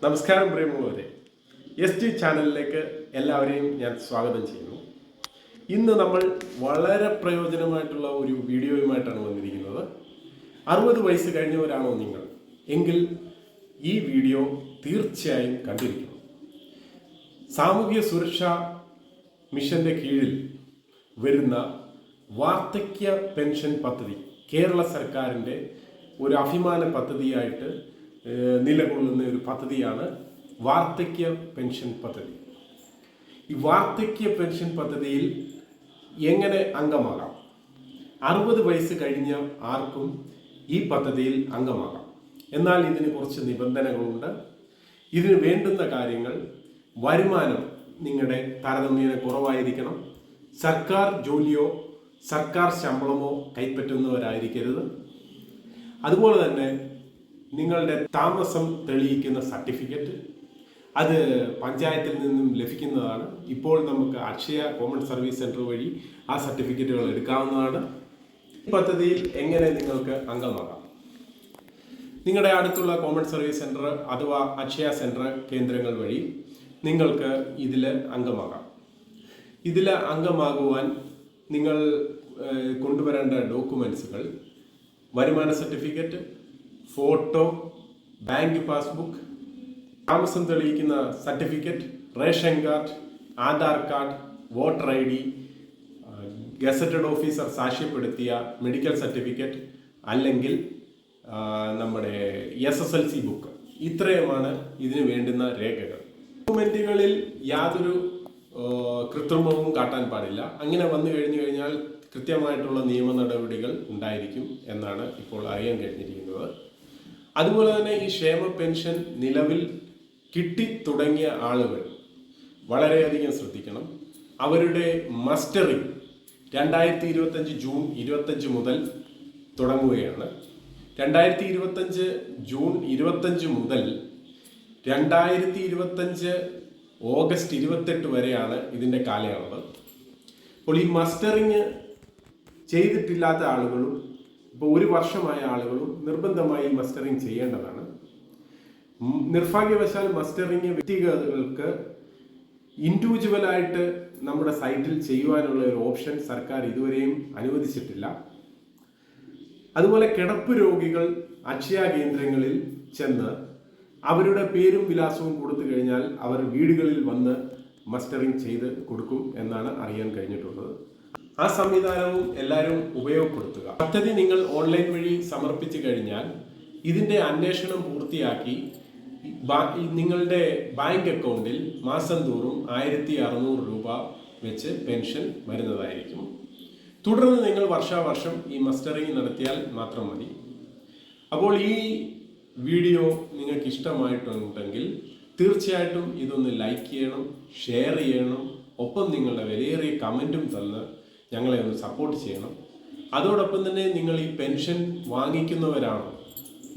നമസ്കാരം പ്രിയമുള്ളവരെ, ST ചാനലിലേക്ക് എല്ലാവരെയും ഞാൻ സ്വാഗതം ചെയ്യുന്നു. ഇന്ന് നമ്മൾ വളരെ പ്രയോജനമായിട്ടുള്ള ഒരു വീഡിയോയുമായിട്ടാണ് വന്നിരിക്കുന്നത്. 60 വയസ്സ് കഴിഞ്ഞവരാണോ നിങ്ങൾ എങ്കിൽ ഈ വീഡിയോ തീർച്ചയായും കണ്ടിരിക്കണം. സാമൂഹ്യ സുരക്ഷാ മിഷന്റെ കീഴിൽ വരുന്ന വാർദ്ധക്യ പെൻഷൻ പദ്ധതി കേരള സർക്കാരിൻ്റെ ഒരു അഭിമാന പദ്ധതിയായിട്ട് നിലകൊള്ളുന്ന ഒരു പദ്ധതിയാണ് വാർദ്ധക്യ പെൻഷൻ പദ്ധതി. ഈ വാർദ്ധക്യ പെൻഷൻ പദ്ധതിയിൽ എങ്ങനെ അംഗമാകാം? 60 വയസ്സ് കഴിഞ്ഞ ആർക്കും ഈ പദ്ധതിയിൽ അംഗമാകാം. എന്നാൽ ഇതിന് കുറച്ച് നിബന്ധനകളുണ്ട്. ഇതിന് വേണ്ടുന്ന കാര്യങ്ങൾ: വരുമാനം നിങ്ങളുടെ താരതമ്യേന കുറവായിരിക്കണം, സർക്കാർ ജോലിയോ സർക്കാർ ശമ്പളമോ കൈപ്പറ്റുന്നവരായിരിക്കരുത്, അതുപോലെ തന്നെ നിങ്ങളുടെ താമസം തെളിയിക്കുന്ന സർട്ടിഫിക്കറ്റ് അത് പഞ്ചായത്തിൽ നിന്നും ലഭിക്കുന്നതാണ്. ഇപ്പോൾ നമുക്ക് അക്ഷയ കോമൺ സർവീസ് സെൻറ്റർ വഴി ആ സർട്ടിഫിക്കറ്റുകൾ എടുക്കാവുന്നതാണ്. ഈ പദ്ധതിയിൽ എങ്ങനെ നിങ്ങൾക്ക് അംഗമാകാം? നിങ്ങളുടെ അടുത്തുള്ള കോമൺ സർവീസ് സെൻറ്റർ അഥവാ അക്ഷയ സെൻറ്റർ കേന്ദ്രങ്ങൾ വഴി നിങ്ങൾക്ക് ഇതിൽ അംഗമാകാം. ഇതിൽ അംഗമാകുവാൻ നിങ്ങൾ കൊണ്ടുവരേണ്ട ഡോക്യുമെൻസുകൾ: വരുമാന സർട്ടിഫിക്കറ്റ്, ഫോട്ടോ, ബാങ്ക് പാസ്ബുക്ക്, താമസം തെളിയിക്കുന്ന certificate, ration card, Aadhaar card, voter ID, gazetted officer സാക്ഷ്യപ്പെടുത്തിയ മെഡിക്കൽ സർട്ടിഫിക്കറ്റ്, അല്ലെങ്കിൽ നമ്മുടെ SSLC ബുക്ക്. ഇത്രയുമാണ് ഇതിന് വേണ്ടുന്ന രേഖകൾ. ഡോക്യുമെന്റുകളിൽ യാതൊരു കൃത്രിമവും കാട്ടാൻ പാടില്ല. അങ്ങനെ വന്നു കഴിഞ്ഞാൽ കൃത്യമായിട്ടുള്ള നിയമ നടപടികൾ ഉണ്ടായിരിക്കും എന്നാണ് ഇപ്പോൾ അറിയാൻ കഴിഞ്ഞിരിക്കുന്നത്. അതുപോലെ തന്നെ ഈ ക്ഷേമ പെൻഷൻ നിലവിൽ കിട്ടിത്തുടങ്ങിയ ആളുകൾ വളരെയധികം ശ്രദ്ധിക്കണം. അവരുടെ മസ്റ്ററിംഗ് 2025 ജൂൺ 25 മുതൽ തുടങ്ങുകയാണ്. 2025 ജൂൺ 25 മുതൽ 2025 ഓഗസ്റ്റ് 28 വരെയാണ് ഇതിൻ്റെ കാലയളവ്. അപ്പോൾ ഈ മസ്റ്ററിങ് ചെയ്തിട്ടില്ലാത്ത ആളുകളും ഇപ്പോൾ 1 വർഷമായ ആളുകളും നിർബന്ധമായി മസ്റ്ററിങ് ചെയ്യേണ്ടതാണ്. നിർഭാഗ്യവശാൽ മസ്റ്ററിങ് വ്യക്തികൾക്ക് ഇൻഡിവിജ്വലായിട്ട് നമ്മുടെ സൈറ്റിൽ ചെയ്യുവാനുള്ള ഒരു ഓപ്ഷൻ സർക്കാർ ഇതുവരെയും അനുവദിച്ചിട്ടില്ല. അതുപോലെ കിടപ്പ് രോഗികൾ അക്ഷയ കേന്ദ്രങ്ങളിൽ ചെന്ന് അവരുടെ പേരും വിലാസവും കൊടുത്തു കഴിഞ്ഞാൽ അവർ വീടുകളിൽ വന്ന് മസ്റ്ററിങ് ചെയ്ത് കൊടുക്കും എന്നാണ് അറിയാൻ കഴിഞ്ഞിട്ടുള്ളത്. ആ സംവിധാനവും എല്ലാവരും ഉപയോഗപ്പെടുത്തുക. പദ്ധതി നിങ്ങൾ ഓൺലൈൻ വഴി സമർപ്പിച്ചു കഴിഞ്ഞാൽ ഇതിൻ്റെ അന്വേഷണം പൂർത്തിയാക്കി നിങ്ങളുടെ ബാങ്ക് അക്കൗണ്ടിൽ മാസം തോറും 1600 രൂപ വെച്ച് പെൻഷൻ വരുന്നതായിരിക്കും. തുടർന്ന് നിങ്ങൾ വർഷാവർഷം ഈ മസ്റ്ററിങ് നടത്തിയാൽ മാത്രം മതി. അപ്പോൾ ഈ വീഡിയോ നിങ്ങൾക്ക് ഇഷ്ടമായിട്ടുണ്ടെങ്കിൽ തീർച്ചയായിട്ടും ഇതൊന്ന് ലൈക്ക് ചെയ്യണം, ഷെയർ ചെയ്യണം, ഒപ്പം നിങ്ങളുടെ വിലയേറിയ കമൻറ്റും തന്ന് ഞങ്ങളെ ഒന്ന് സപ്പോർട്ട് ചെയ്യണം. അതോടൊപ്പം തന്നെ നിങ്ങൾ ഈ പെൻഷൻ വാങ്ങിക്കുന്നവരാണോ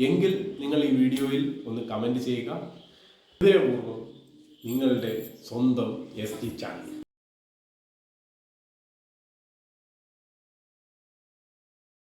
എങ്കിൽ നിങ്ങൾ ഈ വീഡിയോയിൽ ഒന്ന് കമൻറ്റ് ചെയ്യുക. ഹൃദയപൂർവ്വം നിങ്ങളുടെ സ്വന്തം ST ചാനൽ.